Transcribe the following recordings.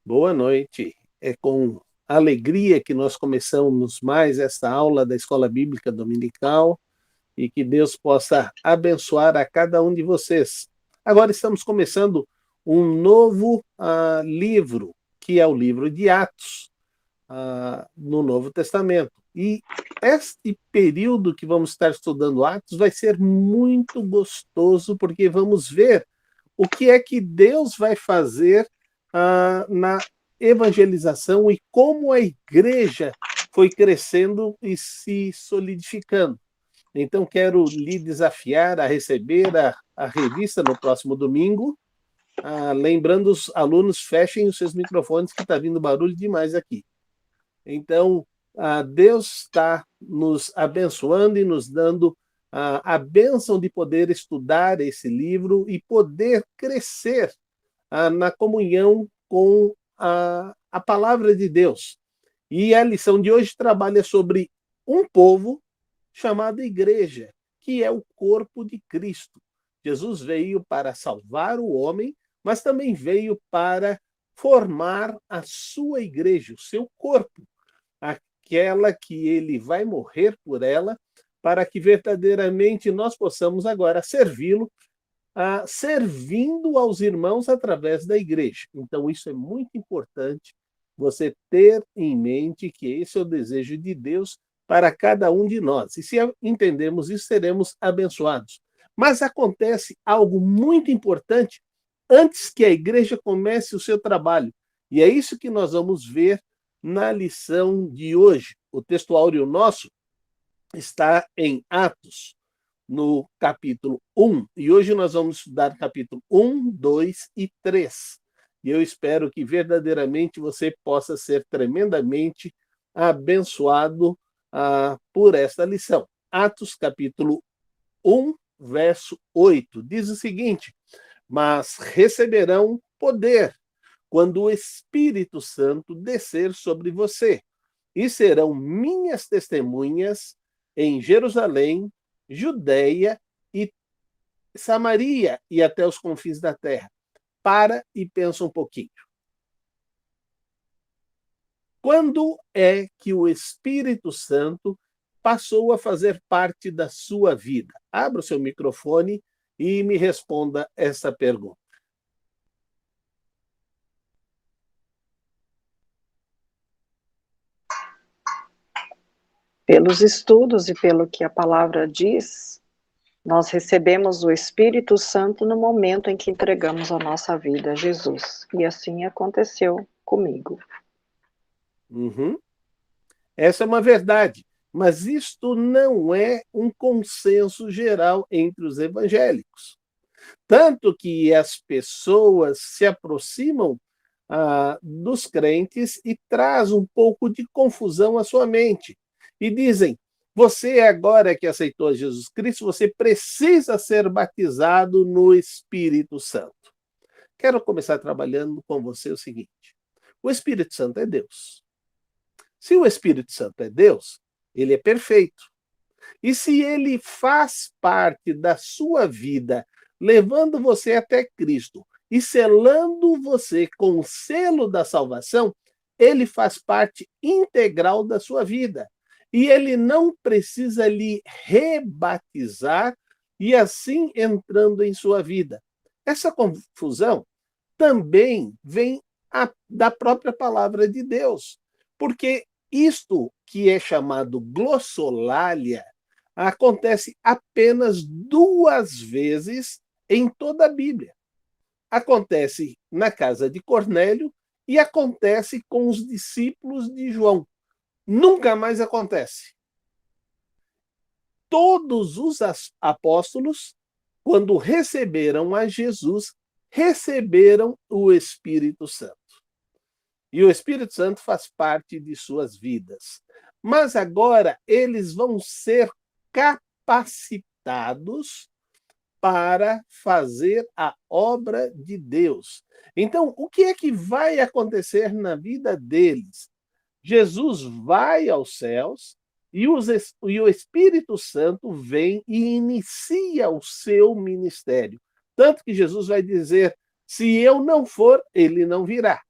Boa noite. É com alegria que nós começamos mais esta aula da Escola Bíblica Dominical e que Deus possa abençoar a cada um de vocês. Agora estamos começando um novo livro, que é o livro de Atos, no Novo Testamento. E este período que vamos estar estudando Atos vai ser muito gostoso, porque vamos ver o que é que Deus vai fazer na evangelização e como a igreja foi crescendo e se solidificando. Então, quero lhe desafiar a receber a revista no próximo domingo. Lembrando, os alunos, fechem os seus microfones, que está vindo barulho demais aqui. Então, Deus está nos abençoando e nos dando a bênção de poder estudar esse livro e poder crescer na comunhão com a palavra de Deus. E a lição de hoje trabalha sobre um povo chamado igreja, que é o corpo de Cristo. Jesus veio para salvar o homem, mas também veio para formar a sua igreja, o seu corpo, aquela que ele vai morrer por ela, para que verdadeiramente nós possamos agora servi-lo, servindo aos irmãos através da igreja. Então, isso é muito importante, você ter em mente que esse é o desejo de Deus para cada um de nós. E se entendemos isso, seremos abençoados. Mas acontece algo muito importante antes que a igreja comece o seu trabalho. E é isso que nós vamos ver na lição de hoje. O textuário nosso está em Atos, no capítulo 1. E hoje nós vamos estudar capítulo 1, 2 e 3. E eu espero que verdadeiramente você possa ser tremendamente abençoado por esta lição. Atos capítulo 1, verso 8, diz o seguinte: mas receberão poder quando o Espírito Santo descer sobre você, e serão minhas testemunhas em Jerusalém, Judeia e Samaria e até os confins da terra. Para e pensa um pouquinho. Quando é que o Espírito Santo passou a fazer parte da sua vida? Abra o seu microfone e me responda essa pergunta. Pelos estudos e pelo que a palavra diz, nós recebemos o Espírito Santo no momento em que entregamos a nossa vida a Jesus. E assim aconteceu comigo. Uhum. Essa é uma verdade, mas isto não é um consenso geral entre os evangélicos. Tanto que as pessoas se aproximam dos crentes e traz um pouco de confusão à sua mente. E dizem, você agora que aceitou Jesus Cristo, você precisa ser batizado no Espírito Santo. Quero começar trabalhando com você o seguinte: o Espírito Santo é Deus. Se o Espírito Santo é Deus, ele é perfeito. E se ele faz parte da sua vida, levando você até Cristo e selando você com o selo da salvação, ele faz parte integral da sua vida. E ele não precisa lhe rebatizar e assim entrando em sua vida. Essa confusão também vem da própria palavra de Deus, porque isto que é chamado glossolalia acontece apenas 2 vezes em toda a Bíblia. Acontece na casa de Cornélio e acontece com os discípulos de João. Nunca mais acontece. Todos os apóstolos, quando receberam a Jesus, receberam o Espírito Santo. E o Espírito Santo faz parte de suas vidas. Mas agora eles vão ser capacitados para fazer a obra de Deus. Então, o que é que vai acontecer na vida deles? Jesus vai aos céus e o Espírito Santo vem e inicia o seu ministério. Tanto que Jesus vai dizer, se eu não for, ele não virá.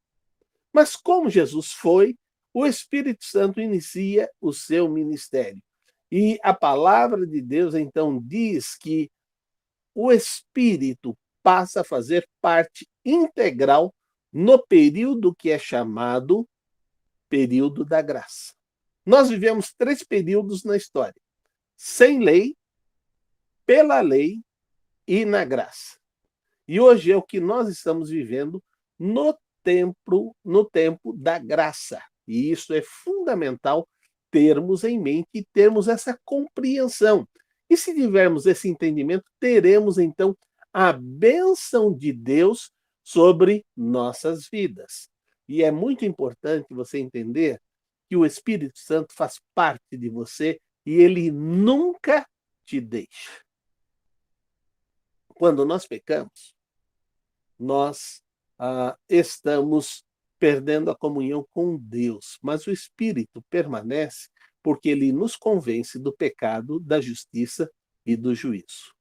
Mas como Jesus foi, o Espírito Santo inicia o seu ministério. E a palavra de Deus, então, diz que o Espírito passa a fazer parte integral no período que é chamado período da graça. Nós vivemos 3 períodos na história: sem lei, pela lei e na graça. E hoje é o que nós estamos vivendo no tempo da graça. E isso é fundamental termos em mente e termos essa compreensão. E se tivermos esse entendimento, teremos então a bênção de Deus sobre nossas vidas. E é muito importante você entender que o Espírito Santo faz parte de você e ele nunca te deixa. Quando nós pecamos, nós estamos perdendo a comunhão com Deus, mas o Espírito permanece porque ele nos convence do pecado, da justiça e do juízo.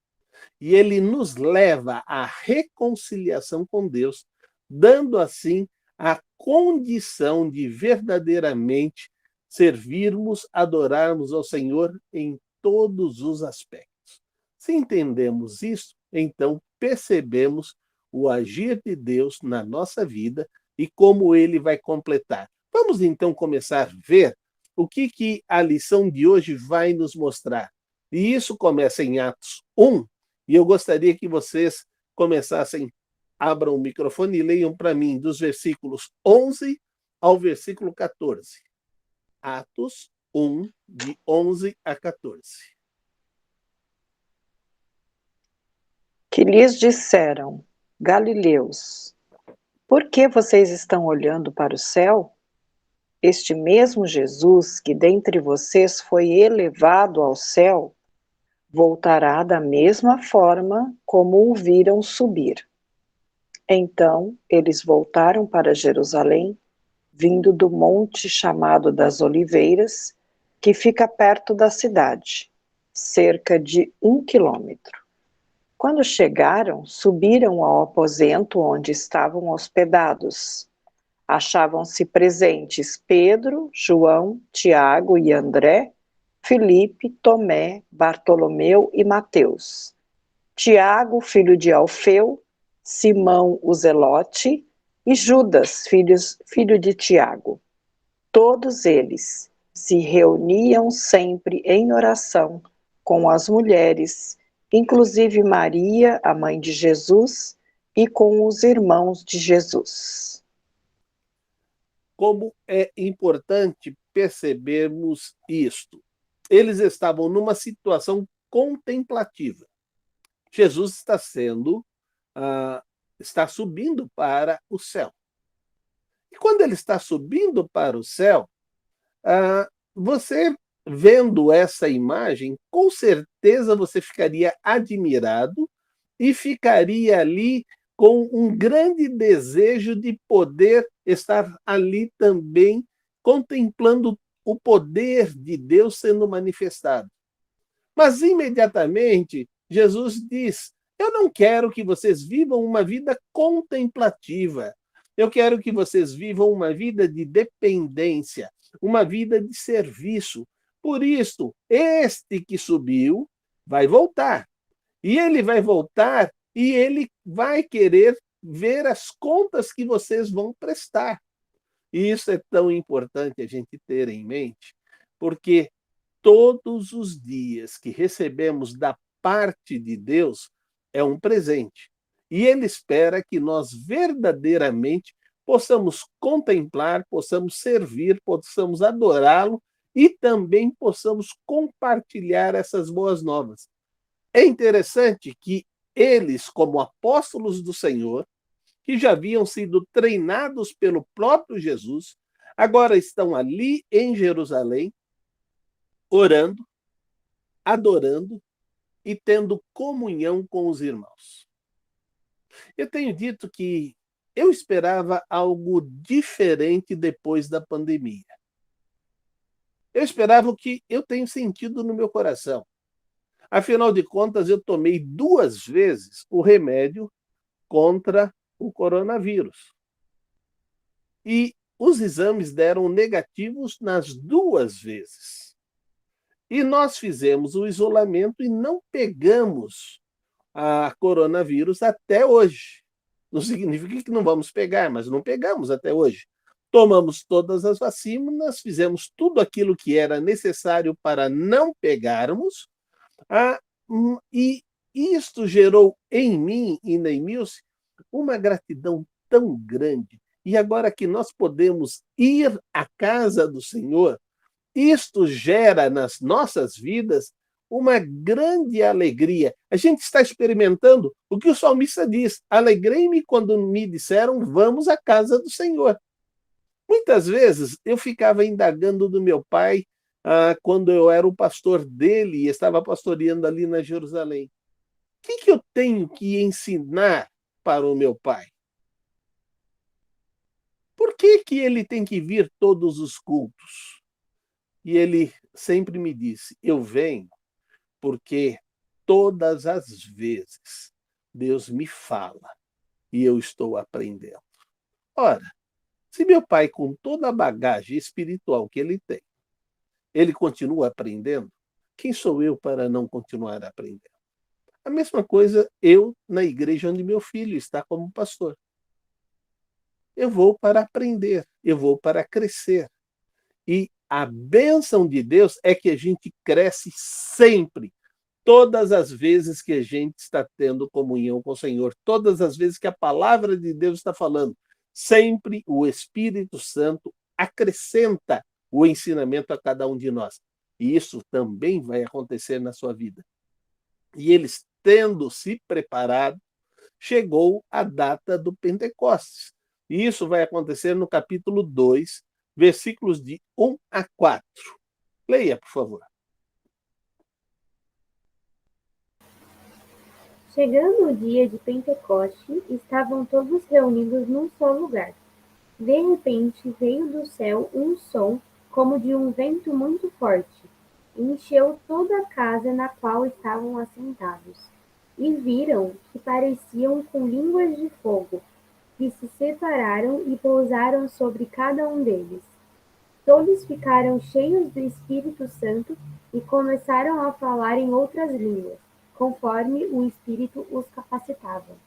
E ele nos leva à reconciliação com Deus, dando assim a condição de verdadeiramente servirmos, adorarmos ao Senhor em todos os aspectos. Se entendemos isso, então percebemos o agir de Deus na nossa vida e como ele vai completar. Vamos então começar a ver o que a lição de hoje vai nos mostrar. E isso começa em Atos 1, e eu gostaria que vocês começassem, abram o microfone e leiam para mim dos versículos 11 ao versículo 14. Atos 1, de 11 a 14. Que lhes disseram: Galileus, por que vocês estão olhando para o céu? Este mesmo Jesus que dentre vocês foi elevado ao céu, voltará da mesma forma como o viram subir. Então eles voltaram para Jerusalém, vindo do monte chamado das Oliveiras, que fica perto da cidade, cerca de 1 quilômetro. Quando chegaram, subiram ao aposento onde estavam hospedados. Achavam-se presentes Pedro, João, Tiago e André, Filipe, Tomé, Bartolomeu e Mateus, Tiago, filho de Alfeu, Simão o Zelote e Judas, filho de Tiago. Todos eles se reuniam sempre em oração com as mulheres, inclusive Maria, a mãe de Jesus, e com os irmãos de Jesus. Como é importante percebermos isto. Eles estavam numa situação contemplativa. Jesus está subindo para o céu. E quando ele está subindo para o céu, você vendo essa imagem, com certeza você ficaria admirado e ficaria ali com um grande desejo de poder estar ali também contemplando o poder de Deus sendo manifestado. Mas imediatamente Jesus diz: eu não quero que vocês vivam uma vida contemplativa. Eu quero que vocês vivam uma vida de dependência, uma vida de serviço. Por isso, este que subiu vai voltar. E ele vai voltar e ele vai querer ver as contas que vocês vão prestar. E isso é tão importante a gente ter em mente, porque todos os dias que recebemos da parte de Deus é um presente. E ele espera que nós verdadeiramente possamos contemplar, possamos servir, possamos adorá-lo e também possamos compartilhar essas boas novas. É interessante que eles, como apóstolos do Senhor, que já haviam sido treinados pelo próprio Jesus, agora estão ali em Jerusalém, orando, adorando e tendo comunhão com os irmãos. Eu tenho dito que eu esperava algo diferente depois da pandemia. Eu esperava o que eu tenho sentido no meu coração. Afinal de contas, eu tomei 2 vezes o remédio contra o coronavírus. E os exames deram negativos nas 2 vezes. E nós fizemos o isolamento e não pegamos a coronavírus até hoje. Não significa que não vamos pegar, mas não pegamos até hoje. Tomamos todas as vacinas, fizemos tudo aquilo que era necessário para não pegarmos, e isto gerou em mim e na Emilce uma gratidão tão grande. E agora que nós podemos ir à casa do Senhor, isto gera nas nossas vidas uma grande alegria. A gente está experimentando o que o salmista diz: alegrei-me quando me disseram, vamos à casa do Senhor. Muitas vezes eu ficava indagando do meu pai, quando eu era o pastor dele e estava pastoreando ali na Jerusalém. O que eu tenho que ensinar para o meu pai? Por que ele tem que vir todos os cultos? E ele sempre me disse: eu venho porque todas as vezes Deus me fala e eu estou aprendendo. Ora, se meu pai, com toda a bagagem espiritual que ele tem, ele continua aprendendo, quem sou eu para não continuar aprendendo? A mesma coisa eu na igreja onde meu filho está como pastor. Eu vou para aprender, eu vou para crescer. E a bênção de Deus é que a gente cresce sempre, todas as vezes que a gente está tendo comunhão com o Senhor, todas as vezes que a palavra de Deus está falando, sempre o Espírito Santo acrescenta o ensinamento a cada um de nós. E isso também vai acontecer na sua vida. E eles, tendo se preparado, chegou a data do Pentecostes. E isso vai acontecer no capítulo 2, versículos de 1 a 4. Leia, por favor. Chegando o dia de Pentecoste, estavam todos reunidos num só lugar. De repente veio do céu um som como de um vento muito forte, e encheu toda a casa na qual estavam assentados. E viram que pareciam com línguas de fogo, que se separaram e pousaram sobre cada um deles. Todos ficaram cheios do Espírito Santo e começaram a falar em outras línguas, conforme o Espírito os capacitava.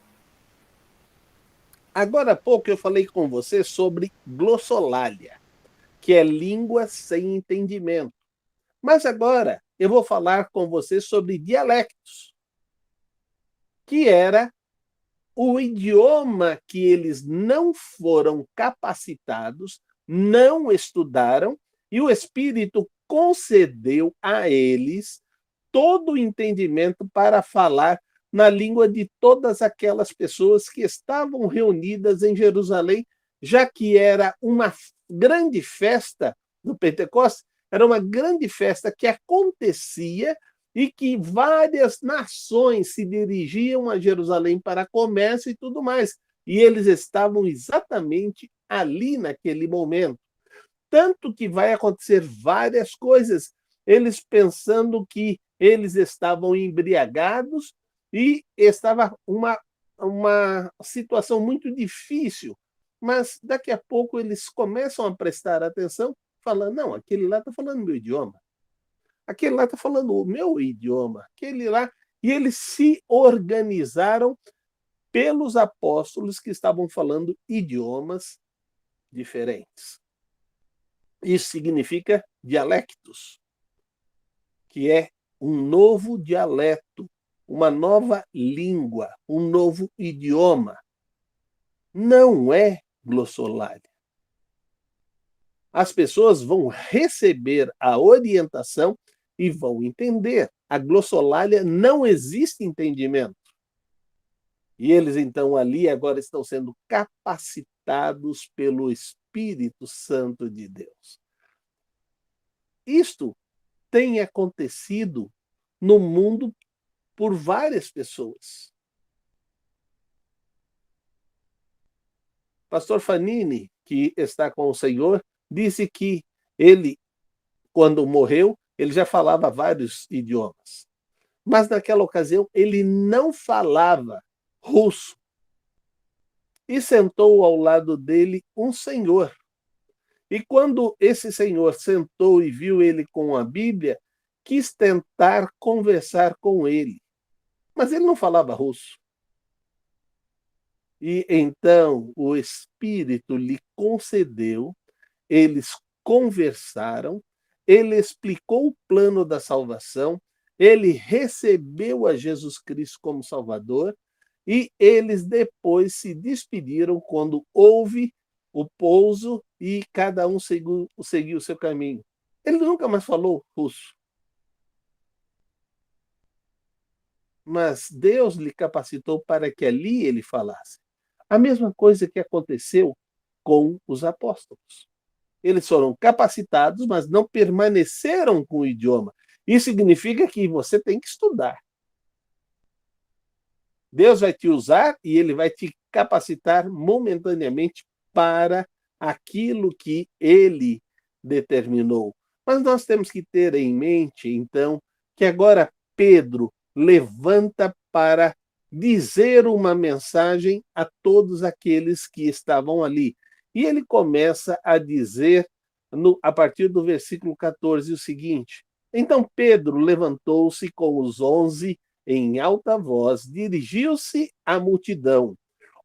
Agora há pouco eu falei com você sobre glossolalia, que é língua sem entendimento. Mas agora eu vou falar com você sobre dialectos, que era o idioma que eles não foram capacitados, não estudaram, e o Espírito concedeu a eles todo o entendimento para falar na língua de todas aquelas pessoas que estavam reunidas em Jerusalém, já que era uma grande festa do Pentecostes, era uma grande festa que acontecia e que várias nações se dirigiam a Jerusalém para comércio e tudo mais. E eles estavam exatamente ali naquele momento. Tanto que vai acontecer várias coisas, eles pensando que eles estavam embriagados e estava uma situação muito difícil. Mas daqui a pouco eles começam a prestar atenção, falando: não, aquele lá está falando meu idioma. Aquele lá está falando o meu idioma. Aquele lá. E eles se organizaram pelos apóstolos que estavam falando idiomas diferentes. Isso significa dialectos, que é um novo dialeto, uma nova língua, um novo idioma. Não é glossolalia. As pessoas vão receber a orientação e vão entender. A glossolalia não existe entendimento. E eles, então, ali agora estão sendo capacitados pelo Espírito Santo de Deus. Isto tem acontecido no mundo por várias pessoas. Pastor Fanini, que está com o Senhor, disse que ele, quando morreu, ele já falava vários idiomas. Mas naquela ocasião ele não falava russo. E sentou ao lado dele um senhor. E quando esse senhor sentou e viu ele com a Bíblia, quis tentar conversar com ele. Mas ele não falava russo. E então o Espírito lhe concedeu, eles conversaram, ele explicou o plano da salvação, ele recebeu a Jesus Cristo como Salvador, e eles depois se despediram quando houve o pouso e cada um seguiu o seu caminho. Ele nunca mais falou russo. Mas Deus lhe capacitou para que ali ele falasse. A mesma coisa que aconteceu com os apóstolos. Eles foram capacitados, mas não permaneceram com o idioma. Isso significa que você tem que estudar. Deus vai te usar e ele vai te capacitar momentaneamente para aquilo que ele determinou. Mas nós temos que ter em mente, então, que agora Pedro levanta para dizer uma mensagem a todos aqueles que estavam ali. E ele começa a dizer, a partir do versículo 14, o seguinte: Então Pedro levantou-se com os 11 em alta voz, dirigiu-se à multidão.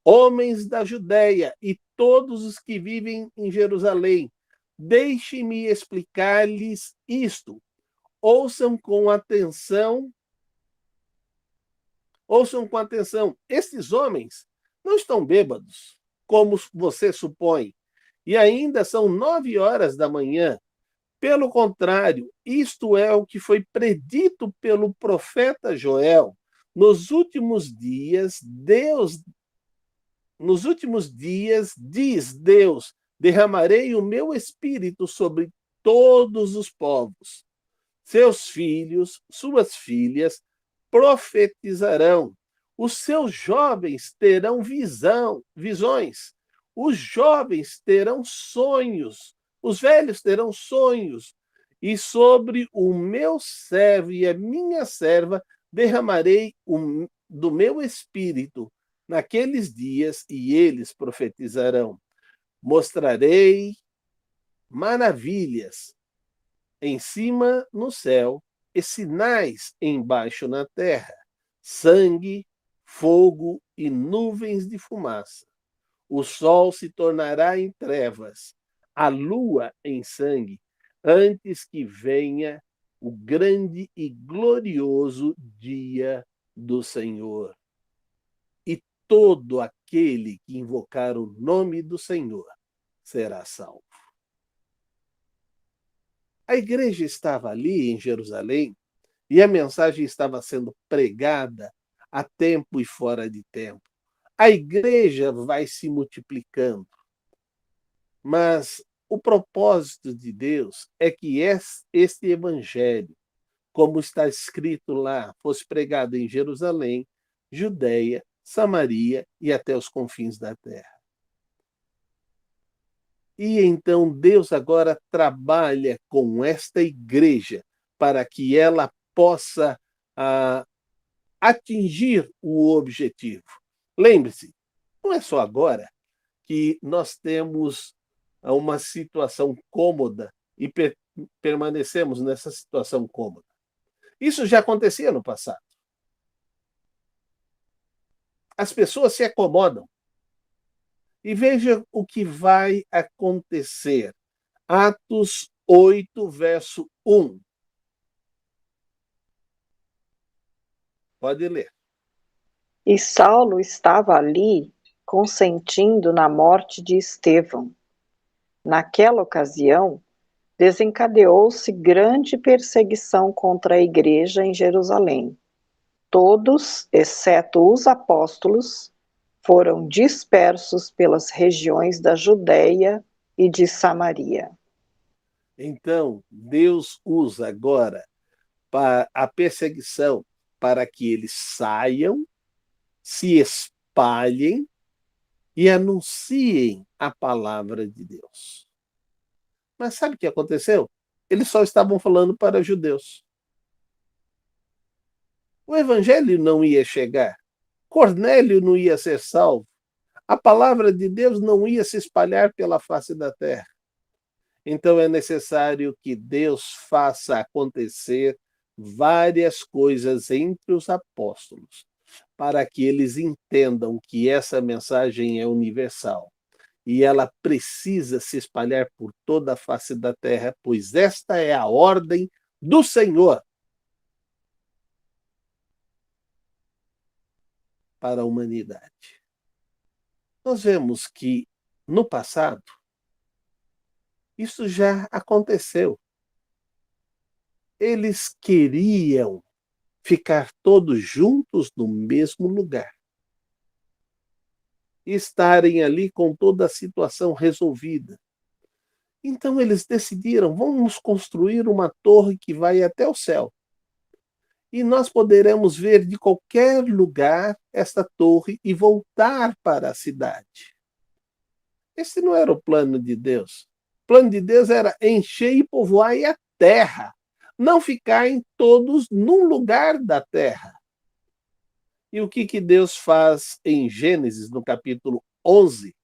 Homens da Judéia e todos os que vivem em Jerusalém, deixe-me explicar-lhes isto. Ouçam com atenção. Ouçam com atenção. Estes homens não estão bêbados, como você supõe, e ainda são 9 horas da manhã. Pelo contrário, isto é o que foi predito pelo profeta Joel. Nos últimos dias, diz Deus, derramarei o meu espírito sobre todos os povos. Seus filhos, suas filhas profetizarão. Os seus jovens terão visões. Os jovens terão sonhos. Os velhos terão sonhos. E sobre o meu servo e a minha serva derramarei do meu espírito naqueles dias, e eles profetizarão. Mostrarei maravilhas em cima no céu e sinais embaixo na terra: sangue, fogo e nuvens de fumaça. O sol se tornará em trevas, a lua em sangue, antes que venha o grande e glorioso dia do Senhor. E todo aquele que invocar o nome do Senhor será salvo. A igreja estava ali em Jerusalém e a mensagem estava sendo pregada a tempo e fora de tempo. A igreja vai se multiplicando, mas o propósito de Deus é que este evangelho, como está escrito lá, fosse pregado em Jerusalém, Judeia, Samaria e até os confins da terra. E então Deus agora trabalha com esta igreja para que ela possa atingir o objetivo. Lembre-se, não é só agora que nós temos uma situação cômoda e permanecemos nessa situação cômoda. Isso já acontecia no passado. As pessoas se acomodam. E veja o que vai acontecer. Atos 8, verso 1. Pode ler. E Saulo estava ali, consentindo na morte de Estevão. Naquela ocasião, desencadeou-se grande perseguição contra a igreja em Jerusalém. Todos, exceto os apóstolos, foram dispersos pelas regiões da Judéia e de Samaria. Então, Deus usa agora a perseguição para que eles saiam, se espalhem e anunciem a palavra de Deus. Mas sabe o que aconteceu? Eles só estavam falando para judeus. O evangelho não ia chegar. Cornélio não ia ser salvo. A palavra de Deus não ia se espalhar pela face da terra. Então é necessário que Deus faça acontecer várias coisas entre os apóstolos, para que eles entendam que essa mensagem é universal e ela precisa se espalhar por toda a face da terra, pois esta é a ordem do Senhor para a humanidade. Nós vemos que, no passado, isso já aconteceu. Eles queriam ficar todos juntos no mesmo lugar. Estarem ali com toda a situação resolvida. Então eles decidiram, vamos construir uma torre que vai até o céu. E nós poderemos ver de qualquer lugar esta torre e voltar para a cidade. Esse não era o plano de Deus. O plano de Deus era encher e povoar a terra, não ficarem todos num lugar da terra. E o que Deus faz em Gênesis, no capítulo 11,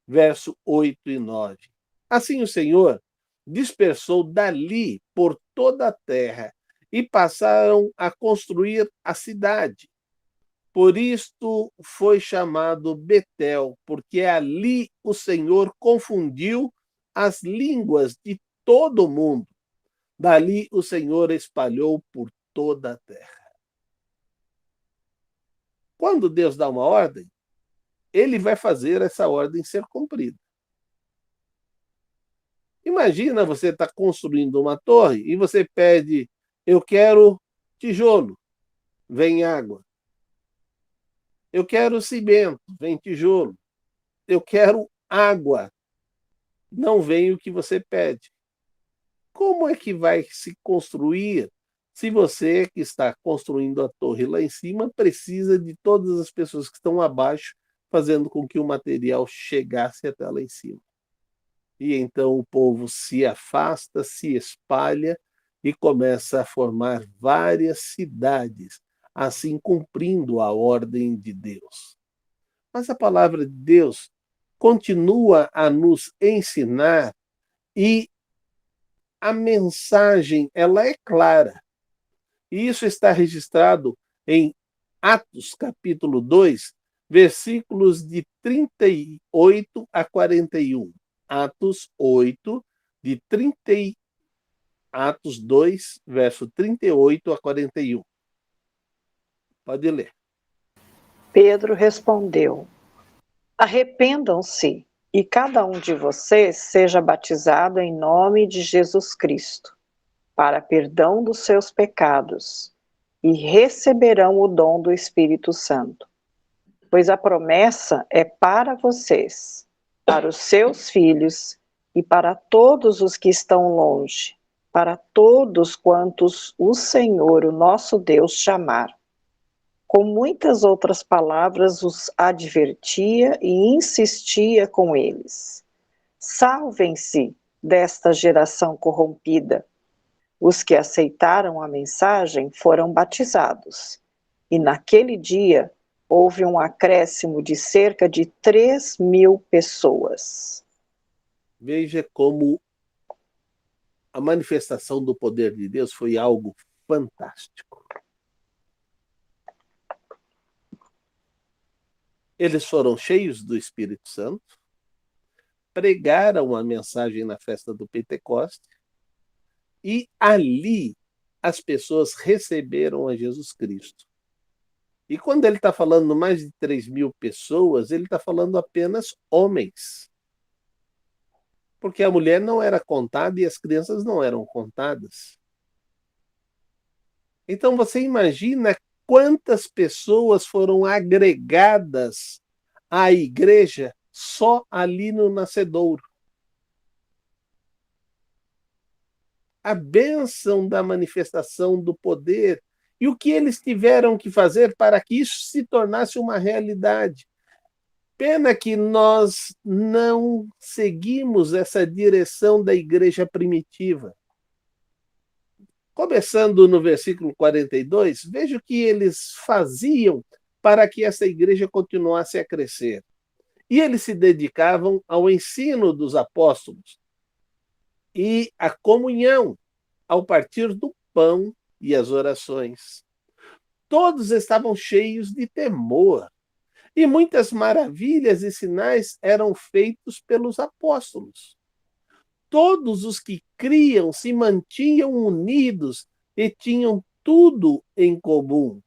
verso 8 e 9? Assim o Senhor dispersou dali por toda a terra e passaram a construir a cidade. Por isto foi chamado Betel, porque ali o Senhor confundiu as línguas de todo o mundo. Dali o Senhor espalhou por toda a terra. Quando Deus dá uma ordem, ele vai fazer essa ordem ser cumprida. Imagina você estar construindo uma torre e você pede, eu quero tijolo, vem água. Eu quero cimento, vem tijolo. Eu quero água, não vem o que você pede. Como é que vai se construir se você que está construindo a torre lá em cima precisa de todas as pessoas que estão abaixo fazendo com que o material chegasse até lá em cima? E então o povo se afasta, se espalha e começa a formar várias cidades, assim cumprindo a ordem de Deus. Mas a palavra de Deus continua a nos ensinar e a mensagem ela é clara. E isso está registrado em Atos capítulo 2, versículos de 38 a 41. Atos 8, de 30, Atos 2, verso 38 a 41. Pode ler. Pedro respondeu: arrependam-se e cada um de vocês seja batizado em nome de Jesus Cristo, para perdão dos seus pecados, e receberão o dom do Espírito Santo. Pois a promessa é para vocês, para os seus filhos e para todos os que estão longe, para todos quantos o Senhor, o nosso Deus, chamar. Com muitas outras palavras os advertia e insistia com eles: salvem-se desta geração corrompida. Os que aceitaram a mensagem foram batizados, e naquele dia houve um acréscimo de cerca de 3.000 pessoas. Veja como a manifestação do poder de Deus foi algo fantástico. Eles foram cheios do Espírito Santo, pregaram a mensagem na festa do Pentecoste, e ali as pessoas receberam a Jesus Cristo. E quando ele está falando mais de 3.000 pessoas, ele está falando apenas homens. Porque a mulher não era contada e as crianças não eram contadas. Então você imagina quantas pessoas foram agregadas à igreja só ali no nascedouro. A bênção da manifestação do poder e o que eles tiveram que fazer para que isso se tornasse uma realidade. Pena que nós não seguimos essa direção da igreja primitiva. Começando no versículo 42, veja o que eles faziam para que essa igreja continuasse a crescer. E eles se dedicavam ao ensino dos apóstolos, e a comunhão ao partir do pão e as orações. Todos estavam cheios de temor, e muitas maravilhas e sinais eram feitos pelos apóstolos. Todos os que criam se mantinham unidos e tinham tudo em comum.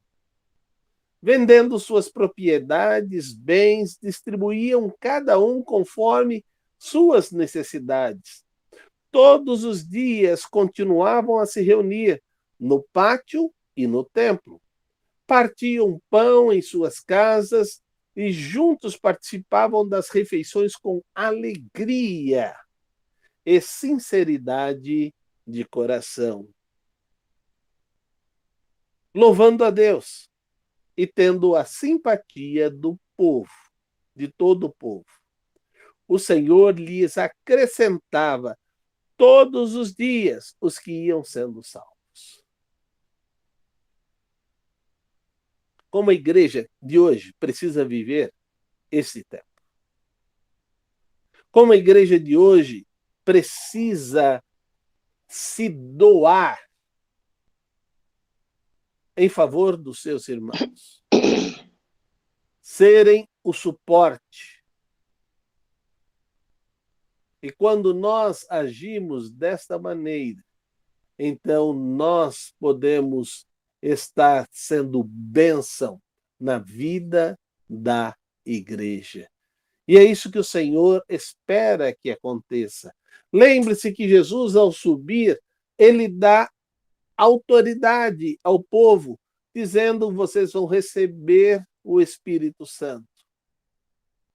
Vendendo suas propriedades, bens, distribuíam cada um conforme suas necessidades. Todos os dias continuavam a se reunir no pátio e no templo. Partiam pão em suas casas e juntos participavam das refeições com alegria e sinceridade de coração, louvando a Deus e tendo a simpatia do povo, de todo o povo. O Senhor lhes acrescentava todos os dias os que iam sendo salvos. Como a igreja de hoje precisa viver esse tempo. Como a igreja de hoje precisa se doar em favor dos seus irmãos. Serem o suporte. E quando nós agimos desta maneira, então nós podemos estar sendo bênção na vida da igreja. E é isso que o Senhor espera que aconteça. Lembre-se que Jesus, ao subir, ele dá autoridade ao povo, dizendo: vocês vão receber o Espírito Santo.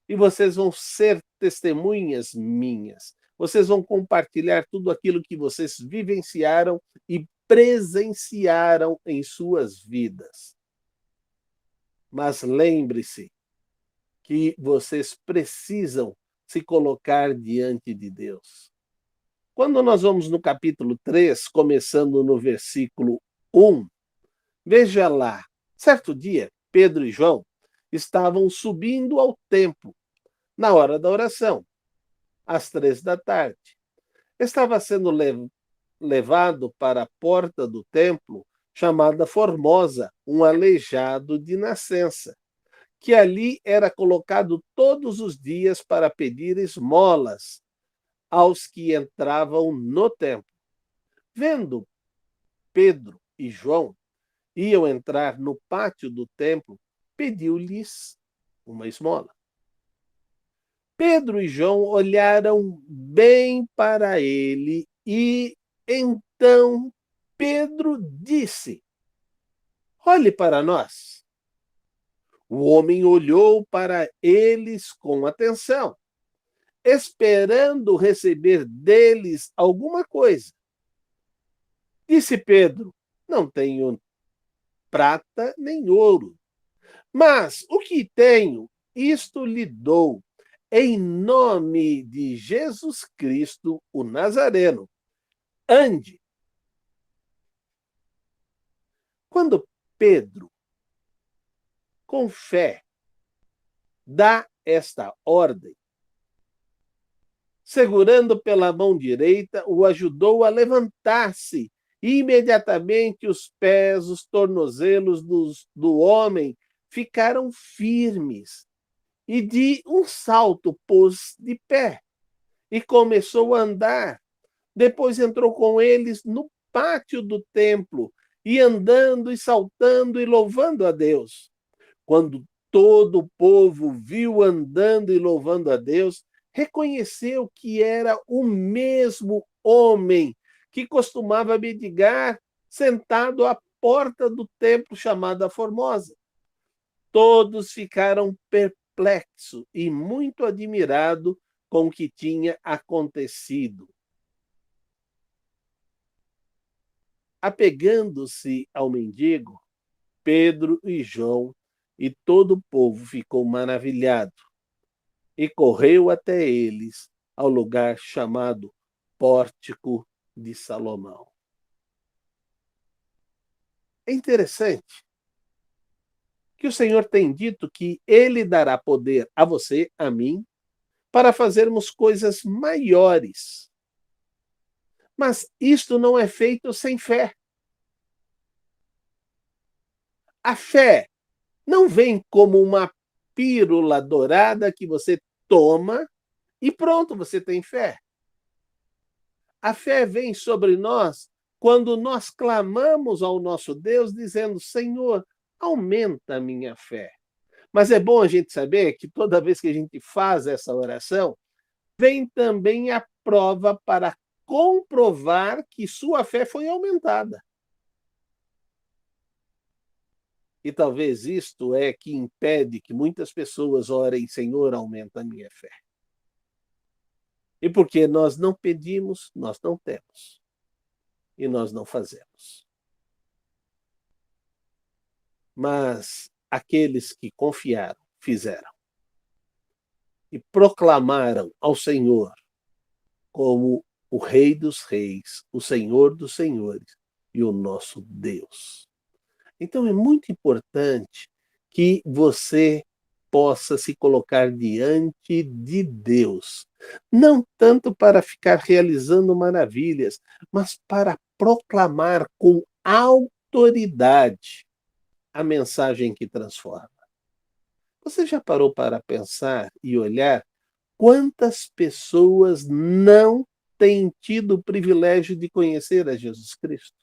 E vocês vão ser testemunhas minhas. Vocês vão compartilhar tudo aquilo que vocês vivenciaram e presenciaram em suas vidas. Mas lembre-se que vocês precisam se colocar diante de Deus. Quando nós vamos no capítulo 3, começando no versículo 1, veja lá, certo dia, Pedro e João estavam subindo ao templo, na hora da oração, às 3 da tarde. Estava sendo levado para a porta do templo, chamada Formosa, um aleijado de nascença, que ali era colocado todos os dias para pedir esmolas aos que entravam no templo. Vendo Pedro e João iam entrar no pátio do templo, pediu-lhes uma esmola. Pedro e João olharam bem para ele e então Pedro disse: olhe para nós. O homem olhou para eles com atenção, esperando receber deles alguma coisa. Disse Pedro: não tenho prata nem ouro, mas o que tenho, isto lhe dou. Em nome de Jesus Cristo, o Nazareno, ande. Quando Pedro, com fé, dá esta ordem, segurando pela mão direita, o ajudou a levantar-se. E imediatamente os pés, os tornozelos do homem ficaram firmes. E de um salto pôs de pé e começou a andar. Depois entrou com eles no pátio do templo, e andando e saltando e louvando a Deus. Quando todo o povo viu andando e louvando a Deus, reconheceu que era o mesmo homem que costumava mendigar sentado à porta do templo chamada Formosa. Todos ficaram perplexos e muito admirados com o que tinha acontecido. Apegando-se ao mendigo, Pedro e João e todo o povo ficou maravilhado e correu até eles ao lugar chamado Pórtico de Salomão. É interessante que o Senhor tem dito que Ele dará poder a você, a mim, para fazermos coisas maiores Mas isto não é feito sem fé. A fé não vem como uma pílula dourada que você toma e pronto, você tem fé. A fé vem sobre nós quando nós clamamos ao nosso Deus dizendo: Senhor, aumenta a minha fé. Mas é bom a gente saber que toda vez que a gente faz essa oração, vem também a prova para comprovar que sua fé foi aumentada. E talvez isto é que impede que muitas pessoas orem: Senhor, aumenta a minha fé. E porque nós não pedimos, nós não temos. E nós não fazemos. Mas aqueles que confiaram, fizeram. E proclamaram ao Senhor como o Rei dos Reis, o Senhor dos Senhores e o nosso Deus. Então é muito importante que você possa se colocar diante de Deus, não tanto para ficar realizando maravilhas, mas para proclamar com autoridade a mensagem que transforma. Você já parou para pensar e olhar quantas pessoas não têm tido o privilégio de conhecer a Jesus Cristo?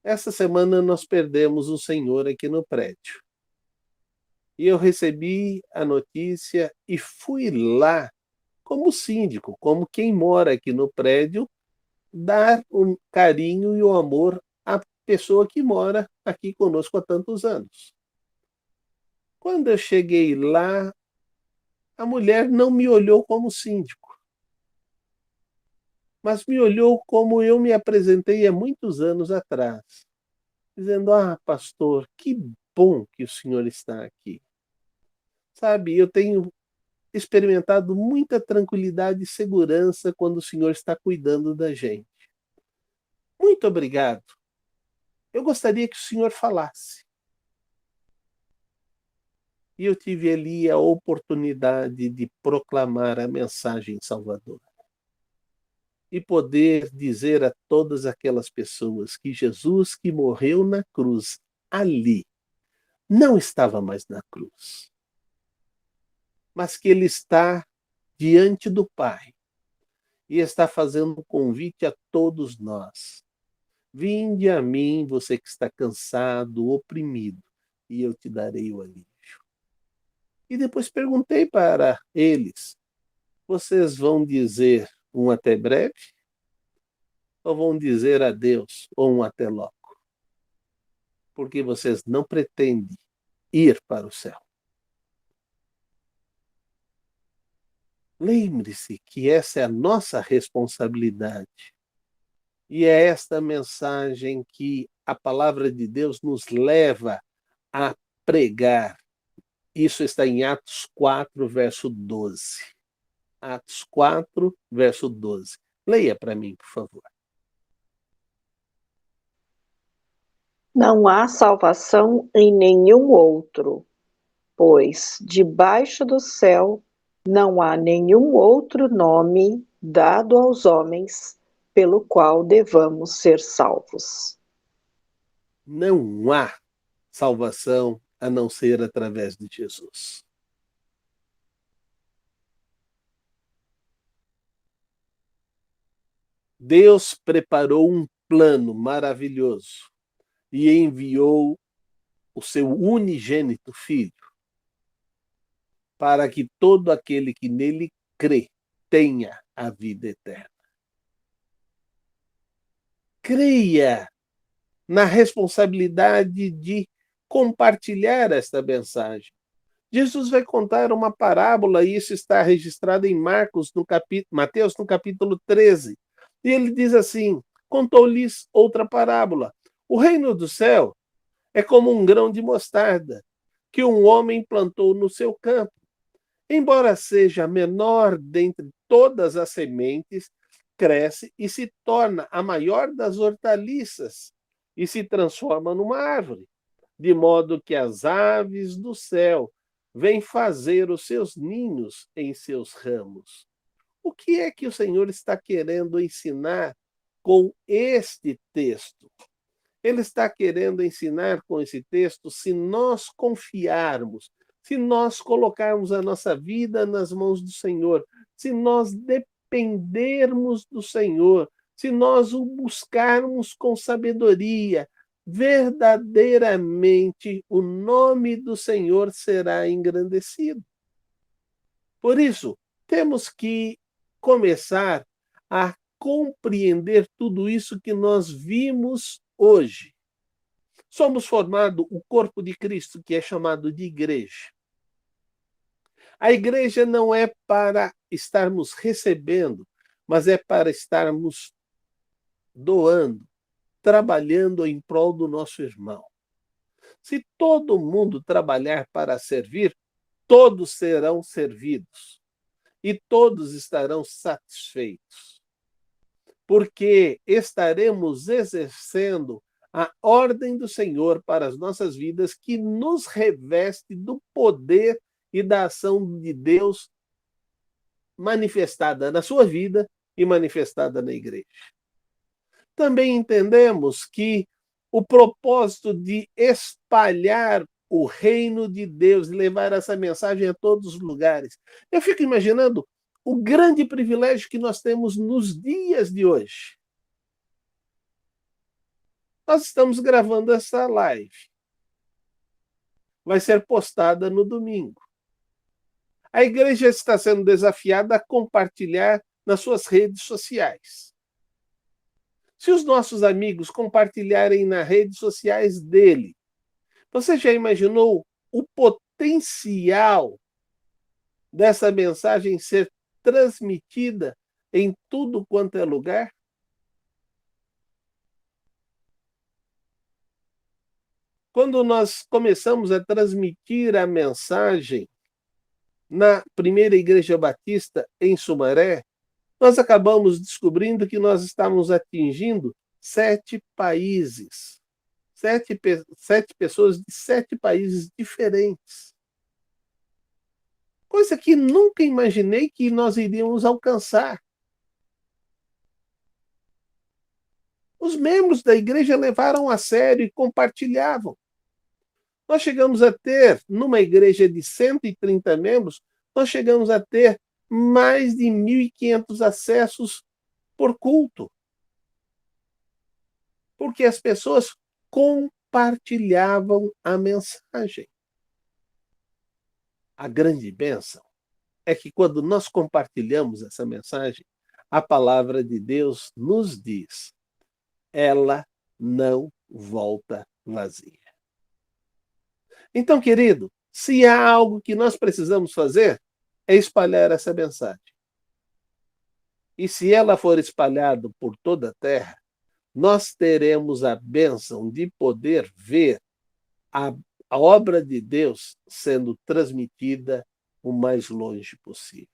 Essa semana nós perdemos um senhor aqui no prédio. E eu recebi a notícia e fui lá, como síndico, como quem mora aqui no prédio, dar um carinho e o amor à pessoa que mora aqui conosco há tantos anos. Quando eu cheguei lá, a mulher não me olhou como síndico, mas me olhou como eu me apresentei há muitos anos atrás, dizendo: pastor, que bom que o senhor está aqui. Sabe, eu tenho experimentado muita tranquilidade e segurança quando o Senhor está cuidando da gente. Muito obrigado. Eu gostaria que o Senhor falasse. E eu tive ali a oportunidade de proclamar a mensagem salvadora. E poder dizer a todas aquelas pessoas que Jesus que morreu na cruz ali não estava mais na cruz, mas que ele está diante do Pai e está fazendo um convite a todos nós. Vinde a mim, você que está cansado, oprimido, e eu te darei o alívio. E depois perguntei para eles: vocês vão dizer um até breve? Ou vão dizer adeus, ou um até logo? Porque vocês não pretendem ir para o céu. Lembre-se que essa é a nossa responsabilidade. E é esta mensagem que a palavra de Deus nos leva a pregar. Isso está em Atos 4, verso 12. Atos 4, verso 12. Leia para mim, por favor. Não há salvação em nenhum outro, pois debaixo do céu não há nenhum outro nome dado aos homens pelo qual devamos ser salvos. Não há salvação a não ser através de Jesus. Deus preparou um plano maravilhoso e enviou o seu unigênito Filho para que todo aquele que nele crê tenha a vida eterna. Creia na responsabilidade de compartilhar esta mensagem. Jesus vai contar uma parábola, e isso está registrado em Mateus, no capítulo 13. E ele diz assim: contou-lhes outra parábola. O reino do céu é como um grão de mostarda que um homem plantou no seu campo. Embora seja a menor dentre todas as sementes, cresce e se torna a maior das hortaliças e se transforma numa árvore, de modo que as aves do céu vêm fazer os seus ninhos em seus ramos. O que é que o Senhor está querendo ensinar com este texto? Ele está querendo ensinar com esse texto, se nós confiarmos, se nós colocarmos a nossa vida nas mãos do Senhor, se nós dependermos do Senhor, se nós o buscarmos com sabedoria, verdadeiramente o nome do Senhor será engrandecido. Por isso, temos que começar a compreender tudo isso que nós vimos hoje. Somos formados o corpo de Cristo, que é chamado de igreja. A igreja não é para estarmos recebendo, mas é para estarmos doando, trabalhando em prol do nosso irmão. Se todo mundo trabalhar para servir, todos serão servidos e todos estarão satisfeitos, porque estaremos exercendo a ordem do Senhor para as nossas vidas, que nos reveste do poder e da ação de Deus manifestada na sua vida e manifestada na igreja. Também entendemos que o propósito de espalhar o reino de Deus e levar essa mensagem a todos os lugares. Eu fico imaginando o grande privilégio que nós temos nos dias de hoje. Nós estamos gravando essa live. Vai ser postada no domingo. A igreja está sendo desafiada a compartilhar nas suas redes sociais. Se os nossos amigos compartilharem nas redes sociais dele, você já imaginou o potencial dessa mensagem ser transmitida em tudo quanto é lugar? Quando nós começamos a transmitir a mensagem na primeira igreja batista em Sumaré, nós acabamos descobrindo que nós estávamos atingindo 7 países. 7 pessoas de 7 países diferentes. Coisa que nunca imaginei que nós iríamos alcançar. Os membros da igreja levaram a sério e compartilhavam. Nós chegamos a ter, numa igreja de 130 membros, nós chegamos a ter mais de 1.500 acessos por culto. Porque as pessoas compartilhavam a mensagem. A grande bênção é que quando nós compartilhamos essa mensagem, a palavra de Deus nos diz, ela não volta vazia. Então, querido, se há algo que nós precisamos fazer, é espalhar essa mensagem. E se ela for espalhada por toda a terra, nós teremos a bênção de poder ver a obra de Deus sendo transmitida o mais longe possível.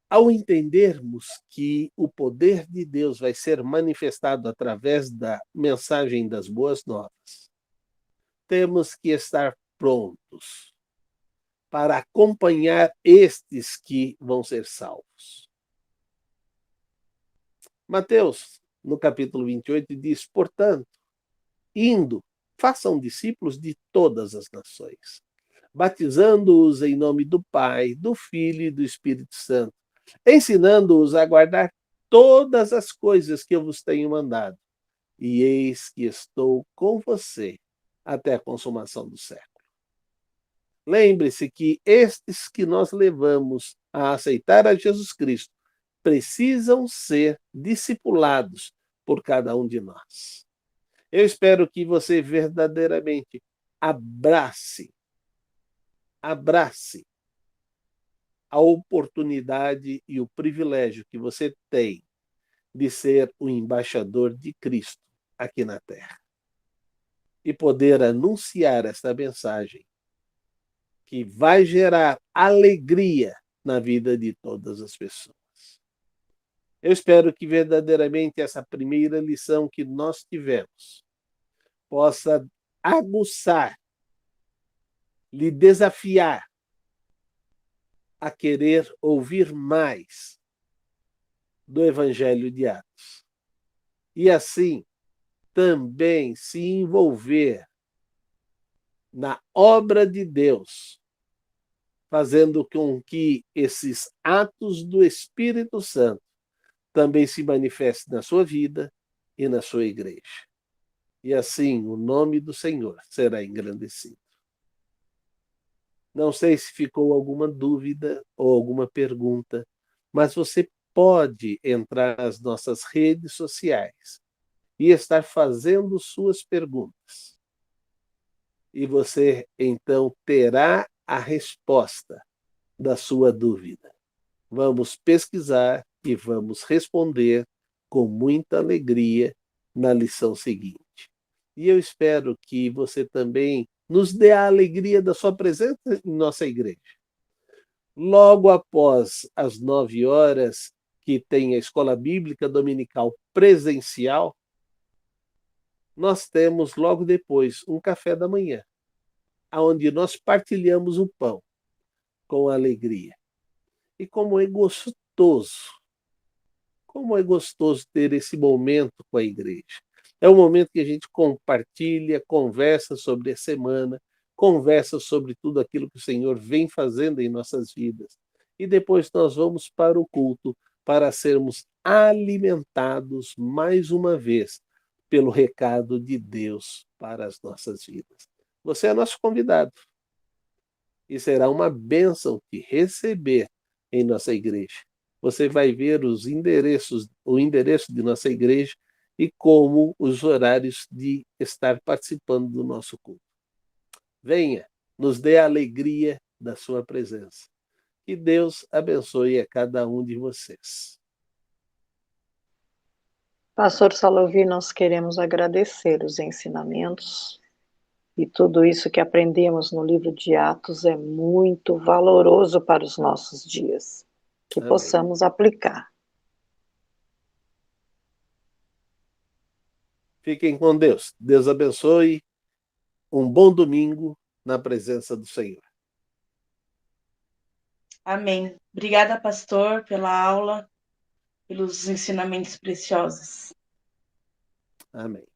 Ao entendermos que o poder de Deus vai ser manifestado através da mensagem das boas novas, temos que estar prontos para acompanhar estes que vão ser salvos. Mateus, no capítulo 28, diz, portanto, indo, façam discípulos de todas as nações, batizando-os em nome do Pai, do Filho e do Espírito Santo, ensinando-os a guardar todas as coisas que eu vos tenho mandado. E eis que estou com você até a consumação do século. Lembre-se que estes que nós levamos a aceitar a Jesus Cristo precisam ser discipulados por cada um de nós. Eu espero que você verdadeiramente abrace a oportunidade e o privilégio que você tem de ser o embaixador de Cristo aqui na Terra e poder anunciar esta mensagem que vai gerar alegria na vida de todas as pessoas. Eu espero que verdadeiramente essa primeira lição que nós tivemos possa aguçar, lhe desafiar a querer ouvir mais do Evangelho de Atos. E assim, também se envolver na obra de Deus, fazendo com que esses atos do Espírito Santo também se manifestem na sua vida e na sua igreja. E assim o nome do Senhor será engrandecido. Não sei se ficou alguma dúvida ou alguma pergunta, mas você pode entrar nas nossas redes sociais e estar fazendo suas perguntas. E você, então, terá a resposta da sua dúvida. Vamos pesquisar e vamos responder com muita alegria na lição seguinte. E eu espero que você também nos dê a alegria da sua presença em nossa igreja. Logo após as 9 horas, que tem a Escola Bíblica Dominical presencial, nós temos logo depois um café da manhã, onde nós partilhamos o pão com alegria. E como é gostoso ter esse momento com a igreja. É um momento que a gente compartilha, conversa sobre a semana, conversa sobre tudo aquilo que o Senhor vem fazendo em nossas vidas. E depois nós vamos para o culto para sermos alimentados mais uma vez pelo recado de Deus para as nossas vidas. Você é nosso convidado. E será uma bênção te receber em nossa igreja. Você vai ver o endereço de nossa igreja e como os horários de estar participando do nosso culto. Venha, nos dê a alegria da sua presença. Que Deus abençoe a cada um de vocês. Pastor Salovi, nós queremos agradecer os ensinamentos e tudo isso que aprendemos no livro de Atos é muito valoroso para os nossos dias, que Amém. possamos aplicar. Fiquem com Deus. Deus abençoe. Um bom domingo na presença do Senhor. Amém. Obrigada, pastor, pela aula, pelos ensinamentos preciosos. Amém.